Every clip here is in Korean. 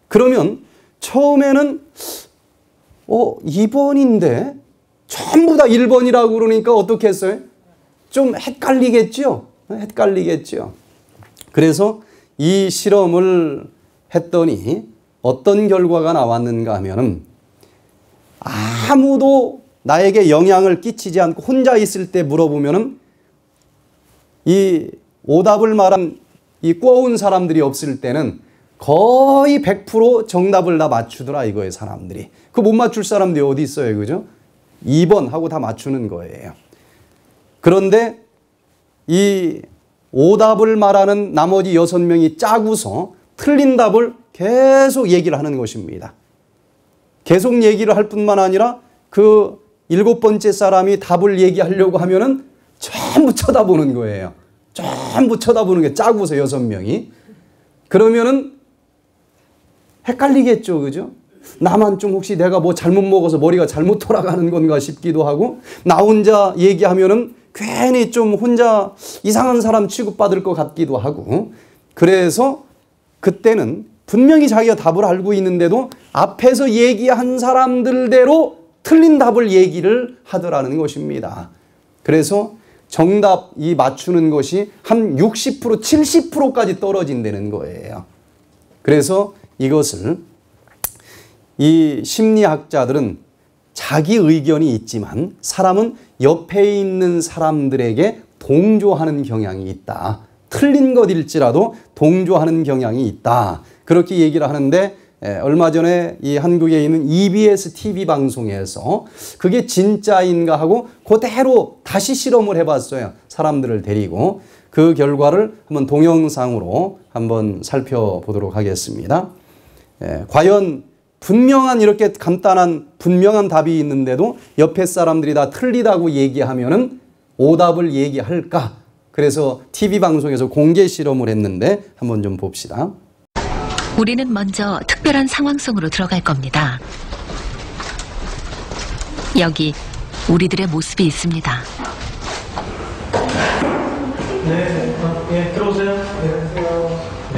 그러면 처음에는 2번인데 전부 다 1번이라고 그러니까 어떻게 했어요? 좀 헷갈리겠죠? 헷갈리겠죠. 그래서 이 실험을 했더니 어떤 결과가 나왔는가 하면은 아무도 나에게 영향을 끼치지 않고 혼자 있을 때 물어보면은 이 오답을 말한 이 꿔온 사람들이 없을 때는 거의 100% 정답을 다 맞추더라 이거예요, 사람들이. 그 못 맞출 사람들이 어디 있어요, 그죠? 2번 하고 다 맞추는 거예요. 그런데 이 오답을 말하는 나머지 6명이 짜고서 틀린 답을 계속 얘기를 하는 것입니다. 계속 얘기를 할 뿐만 아니라 그 7번째 사람이 답을 얘기하려고 하면은 전부 쳐다보는 거예요. 전부 쳐다보는 게 짜고서 6명이. 그러면은 헷갈리겠죠, 그죠? 나만 좀 혹시 내가 뭐 잘못 먹어서 머리가 잘못 돌아가는 건가 싶기도 하고, 나 혼자 얘기하면은 괜히 좀 혼자 이상한 사람 취급받을 것 같기도 하고, 그래서 그때는 분명히 자기가 답을 알고 있는데도 앞에서 얘기한 사람들대로 틀린 답을 얘기를 하더라는 것입니다. 그래서 정답이 맞추는 것이 한 60%, 70%까지 떨어진다는 거예요. 그래서 이것을 이 심리학자들은 자기 의견이 있지만 사람은 옆에 있는 사람들에게 동조하는 경향이 있다. 틀린 것일지라도 동조하는 경향이 있다. 그렇게 얘기를 하는데 얼마 전에 이 한국에 있는 EBS TV 방송에서 그게 진짜인가 하고 그대로 다시 실험을 해봤어요. 사람들을 데리고. 그 결과를 한번 동영상으로 한번 살펴보도록 하겠습니다. 과연 분명한 이렇게 간단한 분명한 답이 있는데도 옆에 사람들이 다 틀리다고 얘기하면은 오답을 얘기할까? 그래서 TV 방송에서 공개 실험을 했는데 한번 좀 봅시다. 우리는 먼저 특별한 상황 속으로 들어갈 겁니다. 여기 우리들의 모습이 있습니다. 네, 들어오세요.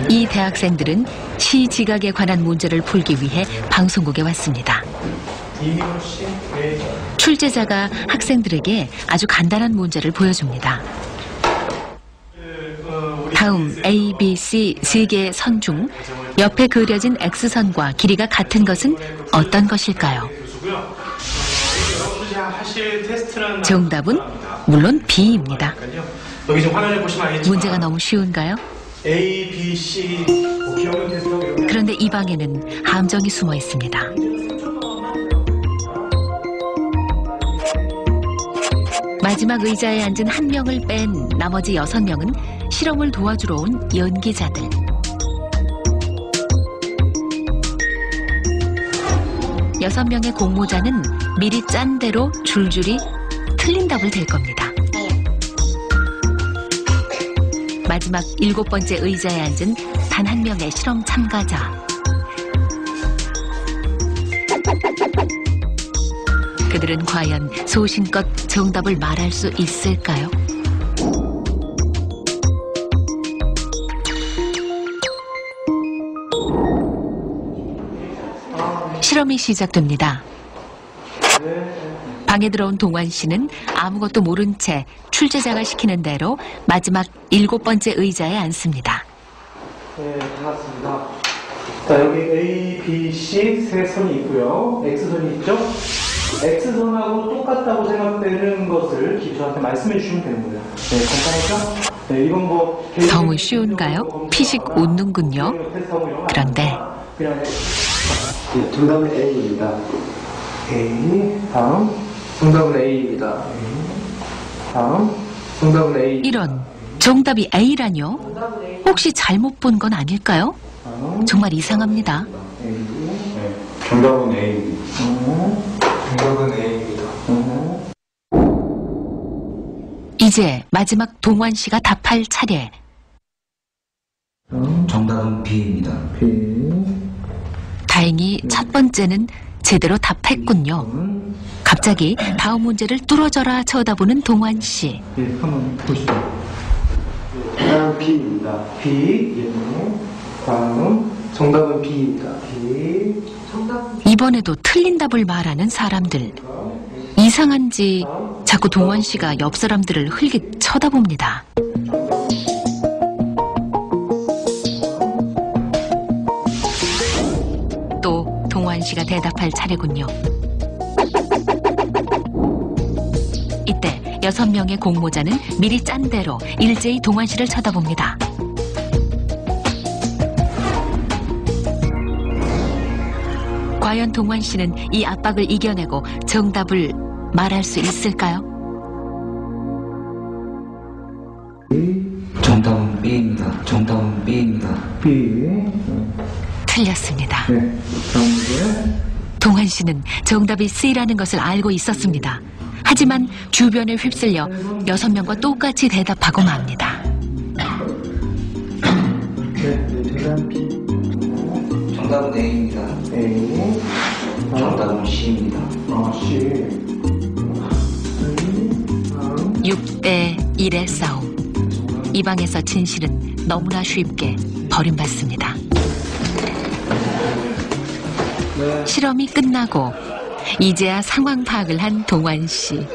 이 대학생들은 시지각에 관한 문제를 풀기 위해 방송국에 왔습니다. 출제자가 학생들에게 아주 간단한 문제를 보여줍니다. 다음 A, B, C 세 개의 선 중 옆에 그려진 X선과 길이가 같은 것은 어떤 것일까요? 정답은 물론 B입니다. 여기 지금 화면에 보시면 알겠지만 문제가 너무 쉬운가요? A, B, C 기억력 테스트하고 이런 그런데 이 방에는 함정이 숨어 있습니다. 마지막 의자에 앉은 한 명을 뺀 나머지 6명은 실험을 도와주러 온 연기자들. 여섯 명의 공모자는 미리 짠 대로 줄줄이 틀린 답을 댈 겁니다. 마지막 7번째 의자에 앉은 단 한 명의 실험 참가자. 그들은 과연 소신껏 정답을 말할 수 있을까요? 실험이 시작됩니다. 방에 들어온 동환 씨는 아무것도 모른 채 출제자가 시키는 대로 마지막 7번째 의자에 앉습니다. 네, 반갑습니다. 자, 여기 A, B, C 세 선이 있고요. X선이 있죠? X선하고 똑같다고 생각되는 것을 저한테 말씀해 주시면 되는 거예요. 네, 간단하죠? 네, 이건 뭐 너무 쉬운가요? 피식 웃는군요. 그런데 정답은 A입니다. A, 다음 정답은 A입니다. 다음 정답은 A. 이런 정답이 A라뇨? 혹시 잘못 본 건 아닐까요? 정말 이상합니다. 네, 정답은 A입니다. 정답은 A입니다. 이제 마지막 동환 씨가 답할 차례. 정답은 B입니다. 다행히 첫 번째는 제대로 답했군요. 갑자기 다음 문제를 뚫어져라 쳐다보는 동환 씨. 네, 한번 보시죠. 정답은 B입니다. B, 다음 정답은 B입니다. B. 이번에도 틀린 답을 말하는 사람들. 이상한지 자꾸 동원 씨가 옆 사람들을 흘깃 쳐다봅니다. 또 동원 씨가 대답할 차례군요. 이때 6명의 공모자는 미리 짠 대로 일제히 동원 씨를 쳐다봅니다. 과연 동원 씨는 이 압박을 이겨내고 정답을 말할 수 있을까요? 정답은 B입니다. 정답은 B입니다. B. 틀렸습니다. 네. 다음 문제. 동원 씨는 정답이 C라는 것을 알고 있었습니다. 하지만 주변에 휩쓸려 6명과 똑같이 대답하고 맙니다. 네. 정답은 B. 정답은 A입니다. A. 정답은 C입니다. C. 6대 1의 싸움. 이 방에서 진실은 너무나 쉽게 버림받습니다. 실험이 끝나고 이제야 상황 파악을 한 동원 씨.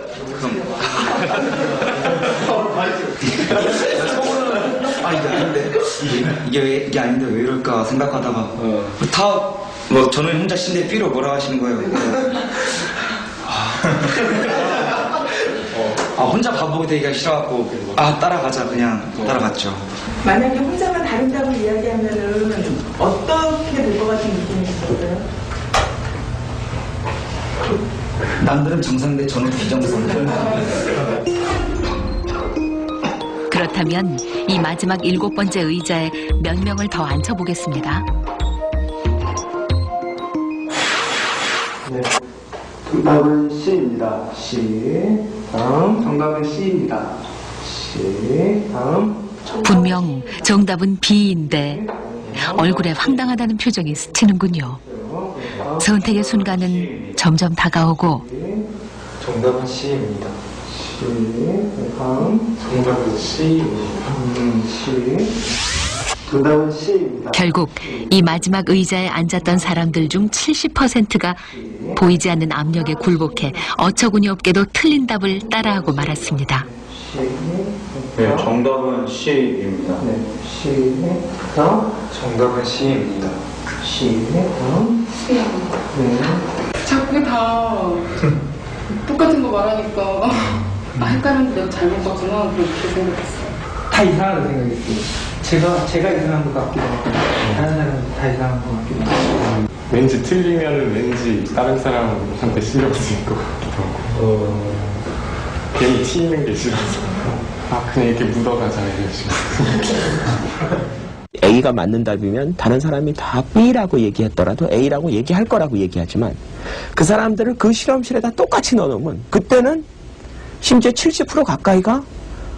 이게 아닌데 왜 이럴까 생각하다가 저는 혼자 신데 B로 뭐라 하시는 거예요. 혼자 바보게 되기가 싫어갖고 따라가자 그냥 따라갔죠. 만약에 혼자만 다른 답을 이야기하면은 어떻게 될 것 같은 느낌이 있었어요? 남들은 정상인데 저는 비정상. 그렇다면 이 마지막 7번째 의자에 몇 명을 더 앉혀보겠습니다. 네. 정답은 C입니다. C. 다음. 정답은 C입니다. C. 다음. 분명 정답은 B인데 얼굴에 황당하다는 표정이 스치는군요. 선택의 순간은 점점 다가오고 정답은 C입니다. C. 다음. 정답은 C입니다. C. 정답은 C입니다. 결국 이 마지막 의자에 앉았던 사람들 중 70%가 보이지 않는 압력에 굴복해 어처구니 없게도 틀린 답을 따라하고 말았습니다. 네, 정답은 C입니다. 네. C. 다음. 정답은 C입니다. C. 다음. 네. 자꾸 다 똑같은 거 말하니까 헷갈렸는데 내가 잘못 봤구나 그렇게 생각했어요. 다 이상하다고 생각했어요. 제가 이상한 것 같기도 하고 다른 사람은 다 이상한 것 같기도 하고 왠지 틀리면 왠지 다른 사람한테 신경 쓰일 것 같기도 하고 괜히 튀는 게 싫어서 그냥 이렇게 묻어가자 이런 식으로. A가 맞는 답이면 다른 사람이 다 B라고 얘기했더라도 A라고 얘기할 거라고 얘기하지만 그 사람들을 그 실험실에다 똑같이 넣어놓으면 그때는 심지어 70% 가까이가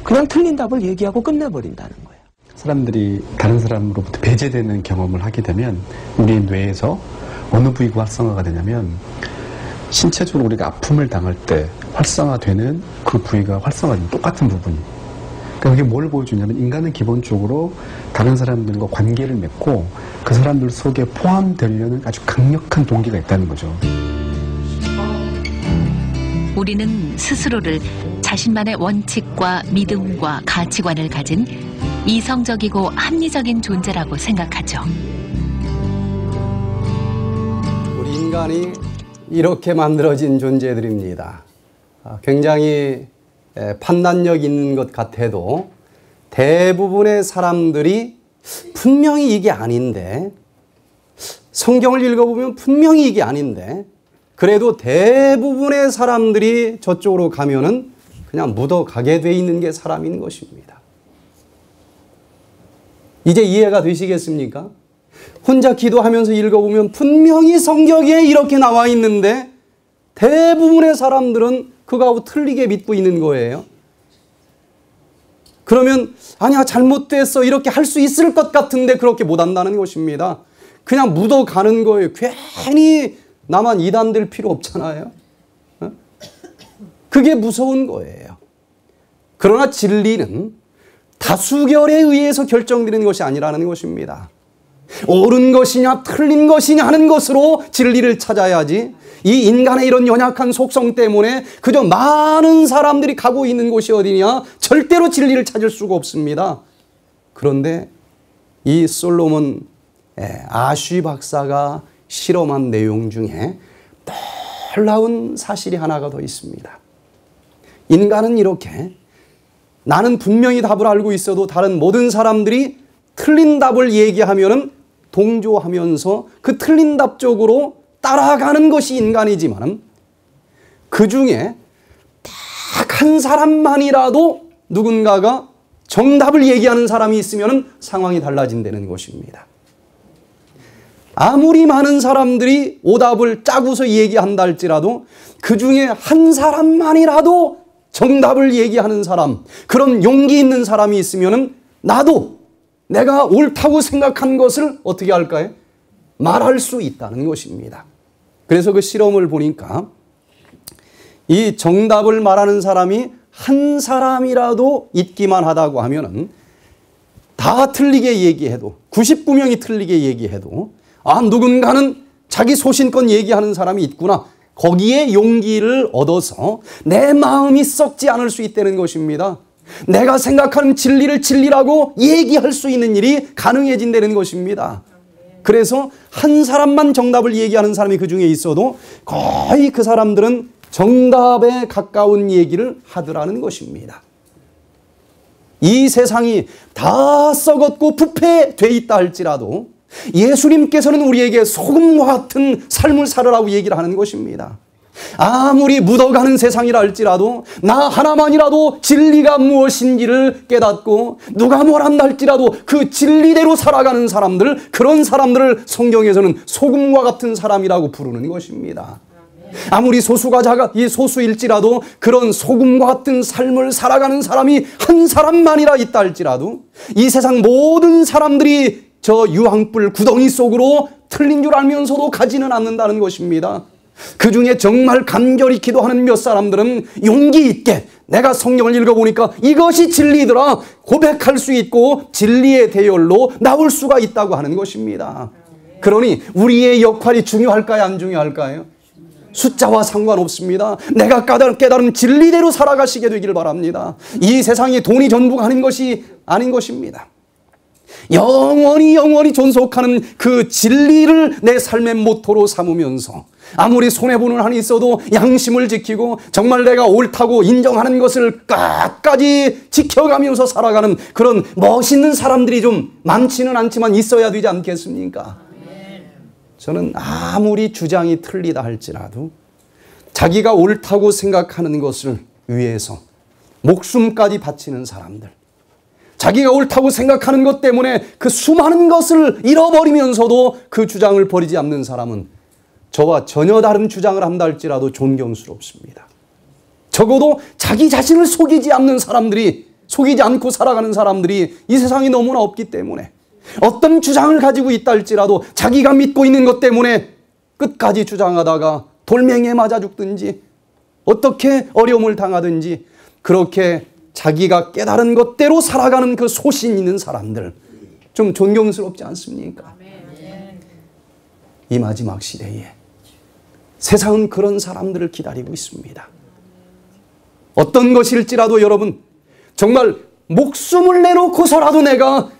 그냥 틀린 답을 얘기하고 끝내버린다는 거예요. 사람들이 다른 사람으로부터 배제되는 경험을 하게 되면 우리 뇌에서 어느 부위가 활성화가 되냐면 신체적으로 우리가 아픔을 당할 때 활성화되는 그 부위가 활성화된 똑같은 부분이. 그러니까 그게 뭘 보여주냐면 인간은 기본적으로 다른 사람들과 관계를 맺고 그 사람들 속에 포함되려는 아주 강력한 동기가 있다는 거죠. 우리는 스스로를 자신만의 원칙과 믿음과 가치관을 가진 이성적이고 합리적인 존재라고 생각하죠. 우리 인간이 이렇게 만들어진 존재들입니다. 굉장히 판단력 있는 것 같아도 대부분의 사람들이 분명히 이게 아닌데, 성경을 읽어보면 분명히 이게 아닌데, 그래도 대부분의 사람들이 저쪽으로 가면은 그냥 묻어가게 돼 있는 게 사람인 것입니다. 이제 이해가 되시겠습니까? 혼자 기도하면서 읽어보면 분명히 성경에 이렇게 나와 있는데 대부분의 사람들은 그거하고 틀리게 믿고 있는 거예요. 그러면 아니야 잘못됐어 이렇게 할 수 있을 것 같은데 그렇게 못한다는 것입니다. 그냥 묻어가는 거예요. 괜히 나만 이단될 필요 없잖아요. 그게 무서운 거예요. 그러나 진리는 다수결에 의해서 결정되는 것이 아니라는 것입니다. 옳은 것이냐 틀린 것이냐 하는 것으로 진리를 찾아야지, 이 인간의 이런 연약한 속성 때문에 그저 많은 사람들이 가고 있는 곳이 어디냐, 절대로 진리를 찾을 수가 없습니다. 그런데 이 솔로몬 아쉬 박사가 실험한 내용 중에 놀라운 사실이 하나가 더 있습니다. 인간은 이렇게, 나는 분명히 답을 알고 있어도 다른 모든 사람들이 틀린 답을 얘기하면은 동조하면서 그 틀린 답 쪽으로 따라가는 것이 인간이지만, 그 중에 딱 한 사람만이라도 누군가가 정답을 얘기하는 사람이 있으면 상황이 달라진다는 것입니다. 아무리 많은 사람들이 오답을 짜고서 얘기한다 할지라도 그 중에 한 사람만이라도 정답을 얘기하는 사람, 그런 용기 있는 사람이 있으면 나도 내가 옳다고 생각한 것을 어떻게 할까요? 말할 수 있다는 것입니다. 그래서 그 실험을 보니까 이 정답을 말하는 사람이 한 사람이라도 있기만 하다고 하면은 다 틀리게 얘기해도, 99명이 틀리게 얘기해도, 아, 누군가는 자기 소신껏 얘기하는 사람이 있구나, 거기에 용기를 얻어서 내 마음이 썩지 않을 수 있다는 것입니다. 내가 생각하는 진리를 진리라고 얘기할 수 있는 일이 가능해진다는 것입니다. 그래서 한 사람만 정답을 얘기하는 사람이 그 중에 있어도 거의 그 사람들은 정답에 가까운 얘기를 하더라는 것입니다. 이 세상이 다 썩었고 부패되어 있다 할지라도 예수님께서는 우리에게 소금과 같은 삶을 살으라고 얘기를 하는 것입니다. 아무리 묻어가는 세상이라 할지라도 나 하나만이라도 진리가 무엇인지를 깨닫고 누가 뭘 한다 할지라도 그 진리대로 살아가는 사람들, 그런 사람들을 성경에서는 소금과 같은 사람이라고 부르는 것입니다. 아무리 소수일지라도 그런 소금과 같은 삶을 살아가는 사람이 한 사람만이라 있다 할지라도 이 세상 모든 사람들이 저 유황불 구덩이 속으로 틀린 줄 알면서도 가지는 않는다는 것입니다. 그 중에 정말 간절히 기도하는 몇 사람들은 용기 있게 내가 성경을 읽어보니까 이것이 진리더라 고백할 수 있고 진리의 대열로 나올 수가 있다고 하는 것입니다. 그러니 우리의 역할이 중요할까요? 안 중요할까요? 숫자와 상관없습니다. 내가 깨달은 진리대로 살아가시게 되기를 바랍니다. 이 세상이 돈이 전부가 아닌 것이 아닌 것입니다. 영원히 존속하는 그 진리를 내 삶의 모토로 삼으면서 아무리 손해보는 한이 있어도 양심을 지키고 정말 내가 옳다고 인정하는 것을 끝까지 지켜가면서 살아가는 그런 멋있는 사람들이 좀 많지는 않지만 있어야 되지 않겠습니까? 저는 아무리 주장이 틀리다 할지라도 자기가 옳다고 생각하는 것을 위해서 목숨까지 바치는 사람들, 자기가 옳다고 생각하는 것 때문에 그 수많은 것을 잃어버리면서도 그 주장을 버리지 않는 사람은 저와 전혀 다른 주장을 한다 할지라도 존경스럽습니다. 적어도 자기 자신을 속이지 않는 사람들이, 속이지 않고 살아가는 사람들이 이 세상에 너무나 없기 때문에 어떤 주장을 가지고 있다 할지라도 자기가 믿고 있는 것 때문에 끝까지 주장하다가 돌멩이에 맞아 죽든지 어떻게 어려움을 당하든지 그렇게 자기가 깨달은 것대로 살아가는 그 소신 있는 사람들, 좀 존경스럽지 않습니까? 이 마지막 시대에 세상은 그런 사람들을 기다리고 있습니다. 어떤 것일지라도 여러분 정말 목숨을 내놓고서라도 내가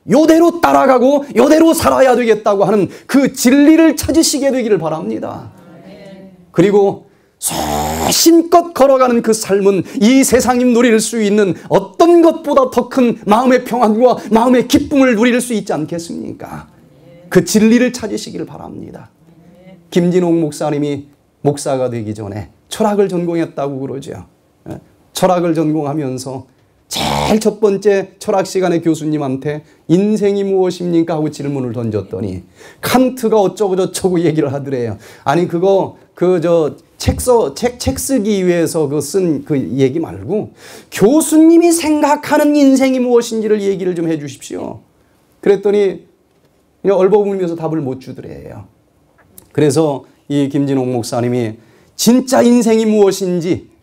요대로 따라가고 요대로 살아야 되겠다고 하는 그 진리를 찾으시게 되기를 바랍니다. 그리고 소신껏 걸어가는 그 삶은 이 세상이 누릴 수 있는 어떤 것보다 더 큰 마음의 평안과 마음의 기쁨을 누릴 수 있지 않겠습니까? 그 진리를 찾으시길 바랍니다. 김진홍 목사님이 목사가 되기 전에 철학을 전공했다고 그러죠. 철학을 전공하면서 제일 첫 번째 철학 시간에 교수님한테 인생이 무엇입니까? 하고 질문을 던졌더니 칸트가 어쩌고 저쩌고 얘기를 하더래요. 아니 그거 책 쓰기 위해서 쓴 그 얘기 말고 교수님이 생각하는 인생이 무엇인지를 얘기를 좀 해 주십시오. 그랬더니 그냥 얼버무리면서 답을 못 주더래요. 그래서 이 김진홍 목사님이 진짜 인생이 무엇인지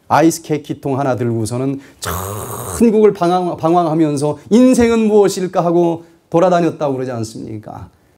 아이스 케이크통 하나 들고서는 천국을 방황하면서 인생은 무엇일까 하고 돌아다녔다고 그러지 않습니까?